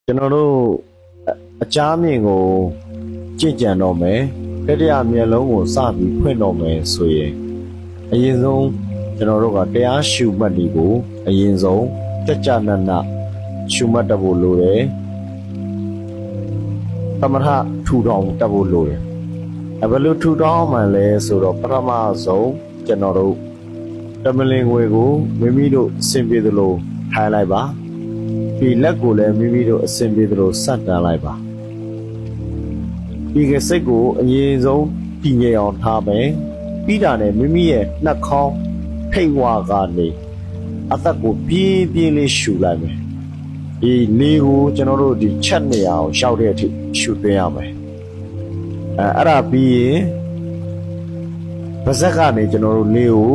ကျွန်တော်တို့အချားမြင့်ကိုကြင့်ကြံတော့မယ်တတိယမျက်လုံးကိုစပြီးဖွင့်တော့မယ်ဆိုရင်အရင်ဆုံးကျွန်တော်တို့ကတရားရှုမှတ်ဒီကိုအရင်ဆုံးကြကြနနရှုမှတ်တတ်ဖို့လိုတယ်သမထထူထောင်တတ်ဖို့လိုတယ်ဘယ်လိုထူထောင်မှလဲဆိုတော့ပထမဆုံးကျွန်တော်တို့တမလင်ငွေကိုမိမိတို့အဆင်ပြေသလိုထိုင်လိုက်ပါဒီလက်ကိုလည်းမိမိတို့အဆင်ပြေသလိုဆက်တန်းလိုက်ပါဒီကစိတ်ကိုအရင်ဆုံးတည်ငြိမ်အောင်ထားမယ်ပြီးတာနဲ့မိမိရဲ့နှာခေါင်းထိတ်ဝါကနေအသက်ကိုပြင်းပြင်းလေးရှူလိုက်မယ်ဒီလေကိုကျွန်တော်တို့ဒီချက်နေအောင်ရှောက်တဲ့အထိရှူသွင်းရမယ်အဲ့ဒါပြီးရင်ပါဇက်ကနေကျွန်တော်တို့လေကို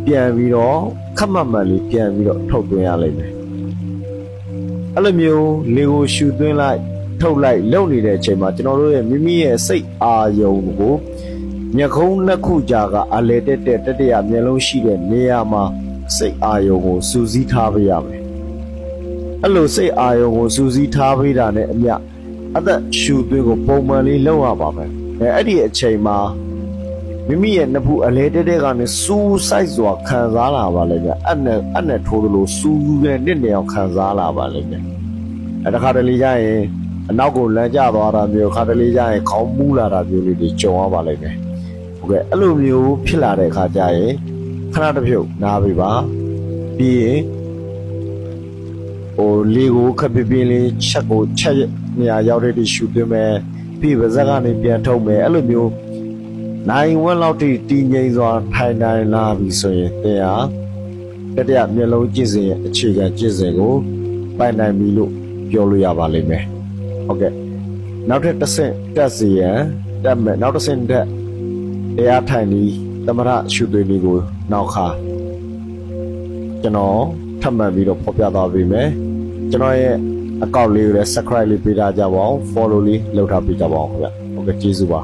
ပြန်ပြီးတော့ခက်မှတ်မှန်လေးပြန်ပြီးတော့ထုတ်သွင်းရလိမ့်မယ်အဲ့လိုမျိုးလေကိုရှူသွင်းလိုက်ထုတ်လိုက်လုပ်နေတဲ့အချိန်မှာကျွန်တော်တို့ရဲ့မိမိရဲ့စိတ်အာယုံကိုမျက်ခုံးနှစ်ခုကြားကအလဲတက်တဲ့တတိယမျက်လုံးရှိတဲ့နေရာမှာစိတ်အာယုံကိုစူးစီးထားပေးရမယ်အဲ့လိုစိတ်အာယုံကိုစူးစီးထားပေးတာနဲ့အမျှအသက်ရှူသွင်းကိုပုံမှန်လေးလုပ်ရပါမယ်အဲ့ဒီအချိန်မှာမိမိရဲ့နှစ်ဖူးအလဲတက်တဲ့ကနေစူးစိုက်စွာခံစားလာပါလိမ့်မယ်အနဲ့ထိုးလို့စူးတဲ့နှစ်နေအောင်ခံစားလာပါလိမ့်မယ်အဲ့တခါတလေကျရင်အနောက်ကိုလမ်းကျသွားတာမျိုးခါတလေကျရင်ခေါင်းမူးလာတာမျိုးလေးတွေကြုံရပါလိမ့်မယ်ဟုတ်ကဲ့အဲ့လိုမျိုးဖြစ်လာတဲ့အခါကျရင်ခဏတစ်ဖြုတ်နားပြီပါပြီးရင်လေကိုခပ်ပြင်းလေးချက်ကိုချက်နေရာရောက်တဲ့ဒီရှူသွင်းမယ်ပြီးပါဇက်ကနေပြန်ထုတ်မယ်အဲ့လိုမျိုးနိုင်ဝက်လောက်ထိတည်ငြိမ်စွာထိုင်နိုင်လာပြီဆိုရင်တင်ဟာတတိယမျက်လုံးကျင့်စဉ်ရဲ့အခြေခံကျင့်စဉ်ကိုပိုင်နိုင်ပြီလို့ပြောလို့ရပါလိမ့်မယ်ဟုတ်ကဲ့နောက်ထပ်တစ်ဆင့်တက်စီရန်တက်မယ်နောက်တစ်ဆင့်တက်တရားထိုင်ပြီးသမထရှုသွင်းပြီးကိုနောက်ခါကျွန်တော်ထပ်မံပြီးတော့ဖော်ပြသွားပေးမယ်ကျွန်တော်ရဲ့အကောင့်လေးကိုလည်း subscribe လေးပေးထားကြပါအောင် follow လေးလုပ်ထားပေးကြပါအောင်ခင်ဗျဟုတ်ကဲ့ကျေးဇူးပါ